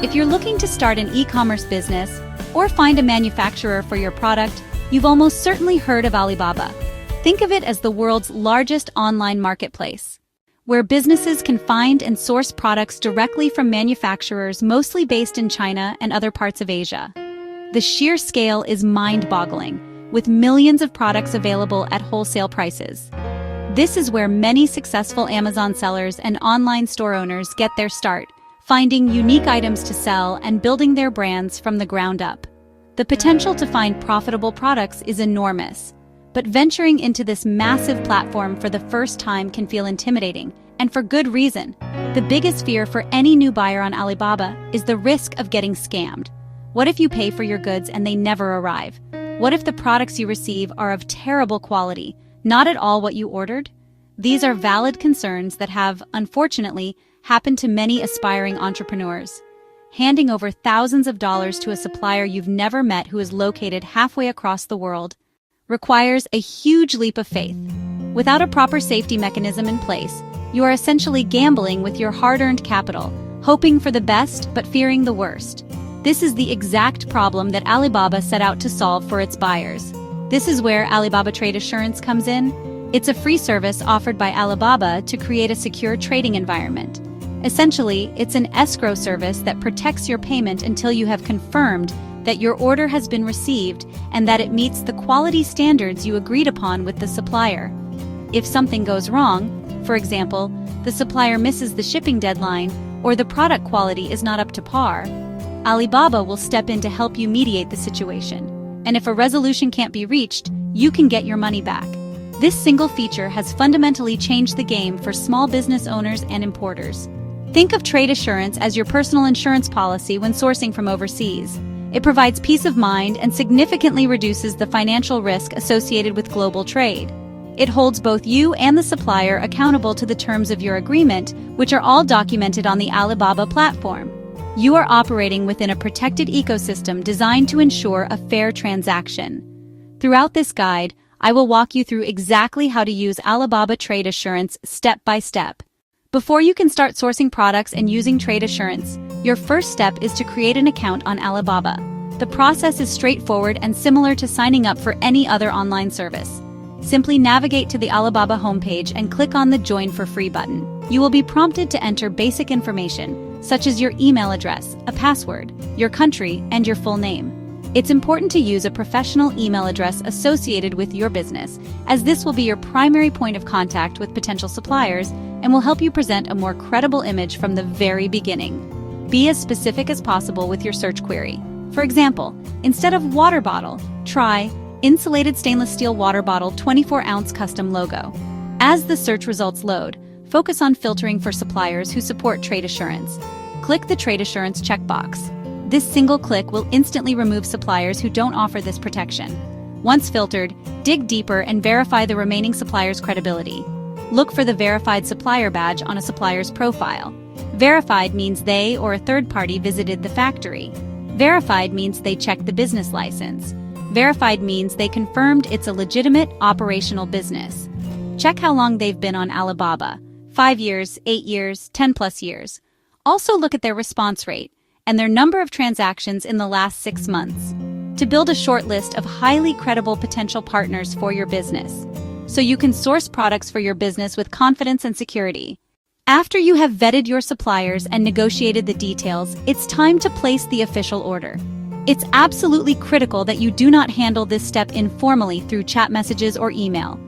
If you're looking to start an e-commerce business or find a manufacturer for your product, you've almost certainly heard of Alibaba. Think of it as the world's largest online marketplace, where businesses can find and source products directly from manufacturers mostly based in China and other parts of Asia. The sheer scale is mind-boggling, with millions of products available at wholesale prices. This is where many successful Amazon sellers and online store owners get their start, finding unique items to sell and building their brands from the ground up. The potential to find profitable products is enormous, but venturing into this massive platform for the first time can feel intimidating, and for good reason. The biggest fear for any new buyer on Alibaba is the risk of getting scammed. What if you pay for your goods and they never arrive? What if the products you receive are of terrible quality, not at all what you ordered? These are valid concerns that have, unfortunately, happened to many aspiring entrepreneurs. Handing over thousands of dollars to a supplier you've never met who is located halfway across the world requires a huge leap of faith. Without a proper safety mechanism in place, you are essentially gambling with your hard-earned capital, hoping for the best but fearing the worst. This is the exact problem that Alibaba set out to solve for its buyers. This is where Alibaba Trade Assurance comes in. It's a free service offered by Alibaba to create a secure trading environment. Essentially, it's an escrow service that protects your payment until you have confirmed that your order has been received and that it meets the quality standards you agreed upon with the supplier. If something goes wrong, for example, the supplier misses the shipping deadline or the product quality is not up to par, Alibaba will step in to help you mediate the situation. And if a resolution can't be reached, you can get your money back. This single feature has fundamentally changed the game for small business owners and importers. Think of trade assurance as your personal insurance policy when sourcing from overseas. It provides peace of mind and significantly reduces the financial risk associated with global trade. It holds both you and the supplier accountable to the terms of your agreement, which are all documented on the Alibaba platform. You are operating within a protected ecosystem designed to ensure a fair transaction. Throughout this guide, I will walk you through exactly how to use Alibaba Trade Assurance step by step. Before you can start sourcing products and using Trade Assurance, your first step is to create an account on Alibaba. The process is straightforward and similar to signing up for any other online service. Simply navigate to the Alibaba homepage and click on the Join for Free button. You will be prompted to enter basic information, such as your email address, a password, your country, and your full name. It's important to use a professional email address associated with your business, as this will be your primary point of contact with potential suppliers and will help you present a more credible image from the very beginning. Be as specific as possible with your search query. For example, instead of water bottle, try insulated stainless steel water bottle 24-ounce custom logo. As the search results load, focus on filtering for suppliers who support trade assurance. Click the Trade Assurance checkbox. This single click will instantly remove suppliers who don't offer this protection. Once filtered, dig deeper and verify the remaining supplier's credibility. Look for the Verified Supplier badge on a supplier's profile. Verified means they or a third party visited the factory. Verified means they checked the business license. Verified means they confirmed it's a legitimate operational business. Check how long they've been on Alibaba. 5 years, 8 years, 10+ years. Also look at their response rate and their number of transactions in the last 6 months to build a short list of highly credible potential partners for your business, so you can source products for your business with confidence and security. After you have vetted your suppliers and negotiated the details, it's time to place the official order. It's absolutely critical that you do not handle this step informally through chat messages or email.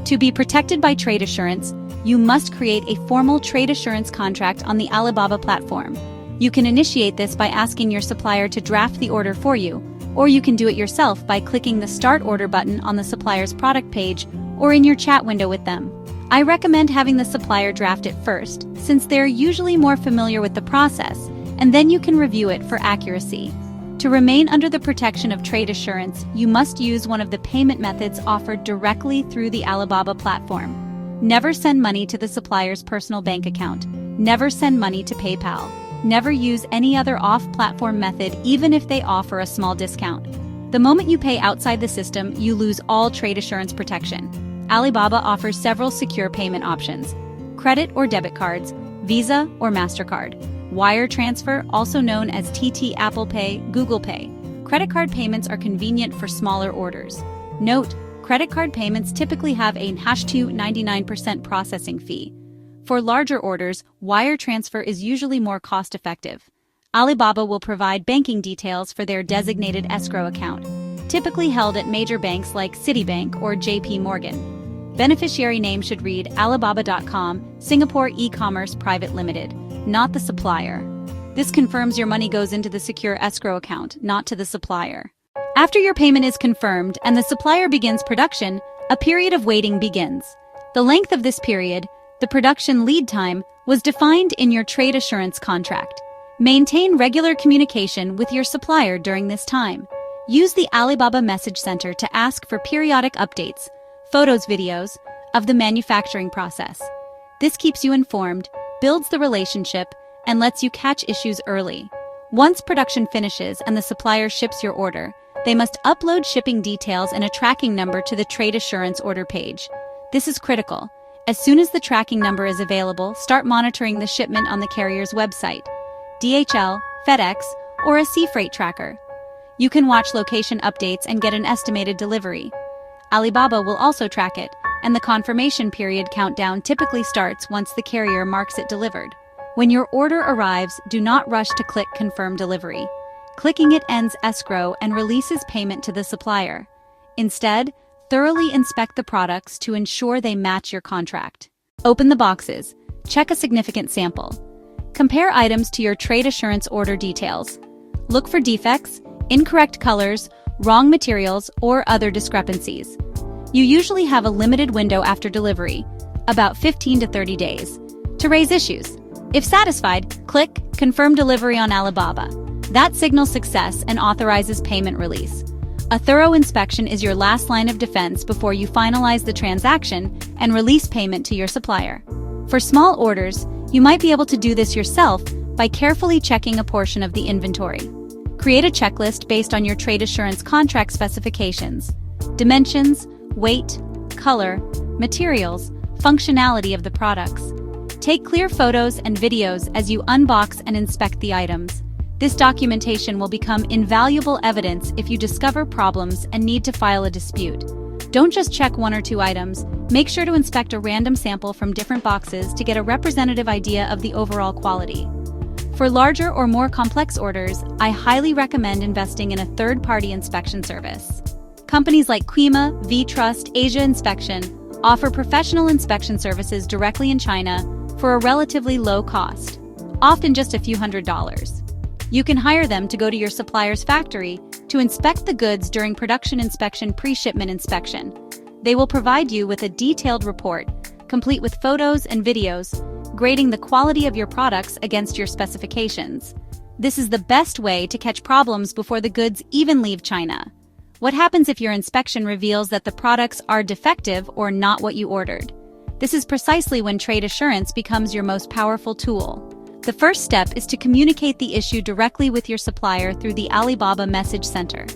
To be protected by trade assurance, you must create a formal trade assurance contract on the Alibaba platform. You can initiate this by asking your supplier to draft the order for you, or you can do it yourself by clicking the Start Order button on the supplier's product page or in your chat window with them. I recommend having the supplier draft it first, since they're usually more familiar with the process, and then you can review it for accuracy. To remain under the protection of trade assurance, you must use one of the payment methods offered directly through the Alibaba platform. Never send money to the supplier's personal bank account. Never send money to PayPal. Never use any other off-platform method, even if they offer a small discount. The moment you pay outside the system, you lose all trade assurance protection. Alibaba offers several secure payment options: credit or debit cards, Visa or MasterCard. Wire transfer, also known as TT, Apple Pay, Google Pay. Credit card payments are convenient for smaller orders. Note, credit card payments typically have a #2.99% processing fee. For larger orders, wire transfer is usually more cost-effective. Alibaba will provide banking details for their designated escrow account, typically held at major banks like Citibank or JP Morgan. Beneficiary name should read Alibaba.com, Singapore E-commerce Private Limited, not the supplier. This confirms your money goes into the secure escrow account, not to the supplier. After your payment is confirmed and the supplier begins production, a period of waiting begins. The length of this period, the production lead time, was defined in your trade assurance contract. Maintain regular communication with your supplier during this time. Use the Alibaba Message Center to ask for periodic updates, photos, videos, of the manufacturing process. This keeps you informed, builds the relationship, and lets you catch issues early. Once production finishes and the supplier ships your order, they must upload shipping details and a tracking number to the trade assurance order page. This is critical. As soon as the tracking number is available, start monitoring the shipment on the carrier's website, DHL, FedEx, or a sea freight tracker. You can watch location updates and get an estimated delivery. Alibaba will also track it, and the confirmation period countdown typically starts once the carrier marks it delivered. When your order arrives, do not rush to click Confirm Delivery. Clicking it ends escrow and releases payment to the supplier. Instead, thoroughly inspect the products to ensure they match your contract. Open the boxes. Check a significant sample. Compare items to your trade assurance order details. Look for defects, incorrect colors, wrong materials, or other discrepancies. You usually have a limited window after delivery, about 15 to 30 days, to raise issues. If satisfied, click Confirm Delivery on Alibaba. That signals success and authorizes payment release. A thorough inspection is your last line of defense before you finalize the transaction and release payment to your supplier. For small orders, you might be able to do this yourself by carefully checking a portion of the inventory. Create a checklist based on your trade assurance contract specifications, dimensions, weight, color, materials, functionality of the products. Take clear photos and videos as you unbox and inspect the items. This documentation will become invaluable evidence if you discover problems and need to file a dispute. Don't just check one or two items, make sure to inspect a random sample from different boxes to get a representative idea of the overall quality. For larger or more complex orders, I highly recommend investing in a third-party inspection service. Companies like Quima, V-Trust, Asia Inspection offer professional inspection services directly in China for a relatively low cost, often just a few $100s. You can hire them to go to your supplier's factory to inspect the goods during production inspection, pre-shipment inspection. They will provide you with a detailed report, complete with photos and videos, grading the quality of your products against your specifications. This is the best way to catch problems before the goods even leave China. What happens if your inspection reveals that the products are defective or not what you ordered? This is precisely when trade assurance becomes your most powerful tool. The first step is to communicate the issue directly with your supplier through the Alibaba Message Center.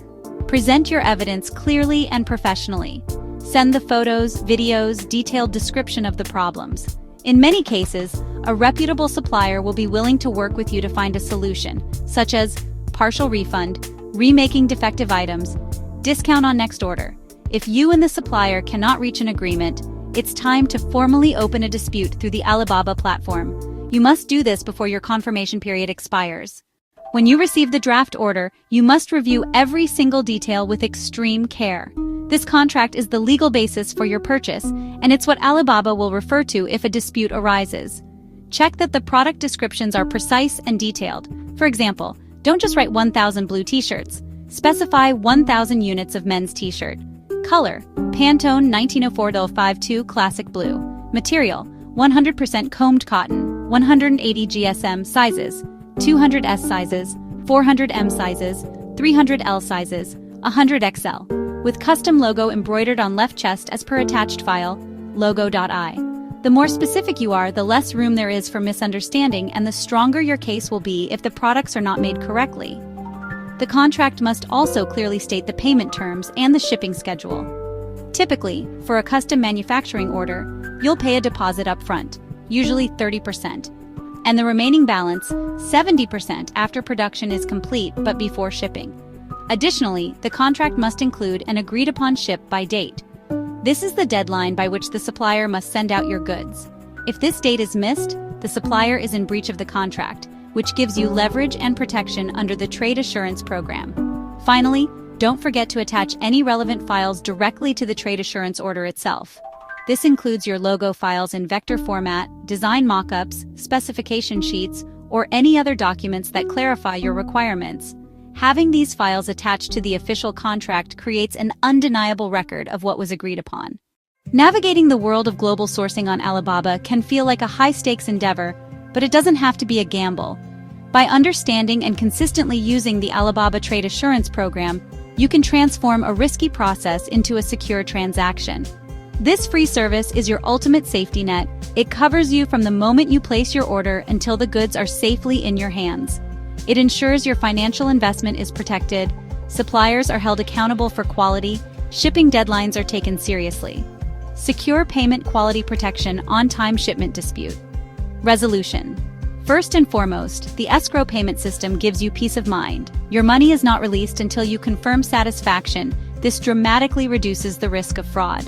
Present your evidence clearly and professionally. Send the photos, videos, detailed description of the problems. In many cases, a reputable supplier will be willing to work with you to find a solution, such as partial refund, remaking defective items, discount on next order. If you and the supplier cannot reach an agreement, it's time to formally open a dispute through the Alibaba platform. You must do this before your confirmation period expires. When you receive the draft order, you must review every single detail with extreme care. This contract is the legal basis for your purchase, and it's what Alibaba will refer to if a dispute arises. Check that the product descriptions are precise and detailed. For example, don't just write 1,000 blue t-shirts. Specify 1,000 units of men's t-shirt. Color: Pantone 1904-52 Classic Blue. Material: 100% combed cotton. 180 GSM sizes: 200S sizes, 400M sizes, 300L sizes, 100XL. With custom logo embroidered on left chest as per attached file, logo.i. The more specific you are, the less room there is for misunderstanding, and the stronger your case will be if the products are not made correctly. The contract must also clearly state the payment terms and the shipping schedule. Typically, for a custom manufacturing order, you'll pay a deposit up front, usually 30%, and the remaining balance, 70% after production is complete but before shipping. Additionally, the contract must include an agreed-upon ship-by date. This is the deadline by which the supplier must send out your goods. If this date is missed, the supplier is in breach of the contract, which gives you leverage and protection under the Trade Assurance Program. Finally, don't forget to attach any relevant files directly to the Trade Assurance order itself. This includes your logo files in vector format, design mockups, specification sheets, or any other documents that clarify your requirements. Having these files attached to the official contract creates an undeniable record of what was agreed upon. Navigating the world of global sourcing on Alibaba can feel like a high-stakes endeavor, but it doesn't have to be a gamble. By understanding and consistently using the Alibaba Trade Assurance Program, you can transform a risky process into a secure transaction. This free service is your ultimate safety net. It covers you from the moment you place your order until the goods are safely in your hands. It ensures your financial investment is protected, suppliers are held accountable for quality, shipping deadlines are taken seriously. Secure payment quality protection on-time shipment dispute. Resolution. First and foremost, the escrow payment system gives you peace of mind. Your money is not released until you confirm satisfaction. This dramatically reduces the risk of fraud.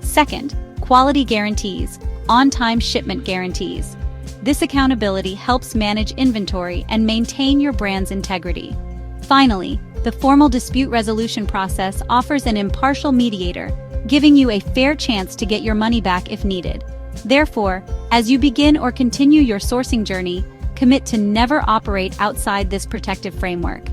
Second, quality guarantees, on-time shipment guarantees. This accountability helps manage inventory and maintain your brand's integrity. Finally, the formal dispute resolution process offers an impartial mediator, giving you a fair chance to get your money back if needed. Therefore, as you begin or continue your sourcing journey, commit to never operate outside this protective framework.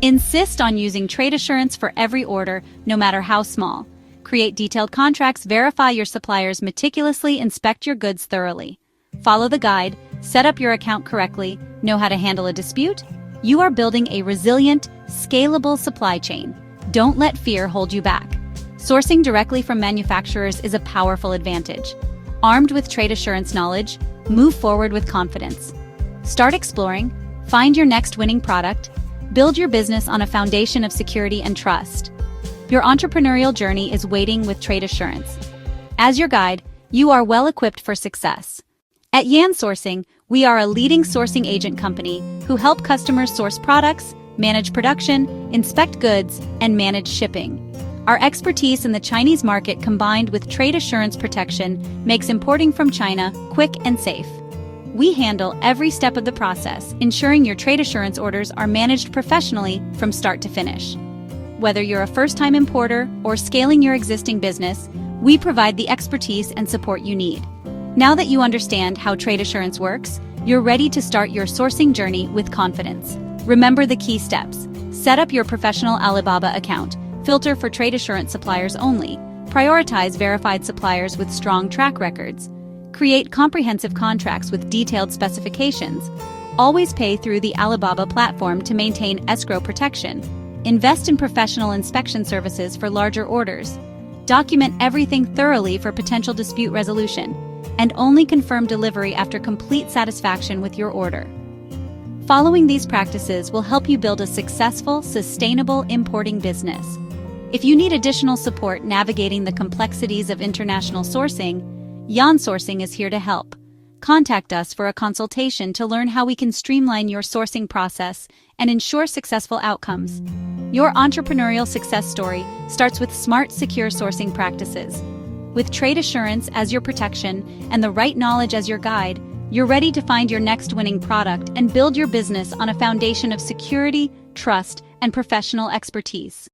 Insist on using trade assurance for every order, no matter how small. Create detailed contracts, verify your suppliers meticulously, inspect your goods thoroughly. Follow the guide, set up your account correctly, know how to handle a dispute. You are building a resilient, scalable supply chain. Don't let fear hold you back. Sourcing directly from manufacturers is a powerful advantage. Armed with trade assurance knowledge, move forward with confidence. Start exploring, find your next winning product, build your business on a foundation of security and trust. Your entrepreneurial journey is waiting with trade assurance. As your guide, you are well equipped for success. At Yansourcing, we are a leading sourcing agent company who help customers source products, manage production, inspect goods, and manage shipping. Our expertise in the Chinese market combined with trade assurance protection makes importing from China quick and safe. We handle every step of the process, ensuring your trade assurance orders are managed professionally from start to finish. Whether you're a first-time importer or scaling your existing business, we provide the expertise and support you need. Now that you understand how trade assurance works, you're ready to start your sourcing journey with confidence. Remember the key steps. Set up your professional Alibaba account. Filter for trade assurance suppliers only. Prioritize verified suppliers with strong track records. Create comprehensive contracts with detailed specifications. Always pay through the Alibaba platform to maintain escrow protection. Invest in professional inspection services for larger orders. Document everything thoroughly for potential dispute resolution. And only confirm delivery after complete satisfaction with your order. Following these practices will help you build a successful, sustainable importing business. If you need additional support navigating the complexities of international sourcing, Yansourcing is here to help. Contact us for a consultation to learn how we can streamline your sourcing process and ensure successful outcomes. Your entrepreneurial success story starts with smart, secure sourcing practices. With trade assurance as your protection and the right knowledge as your guide, you're ready to find your next winning product and build your business on a foundation of security, trust, and professional expertise.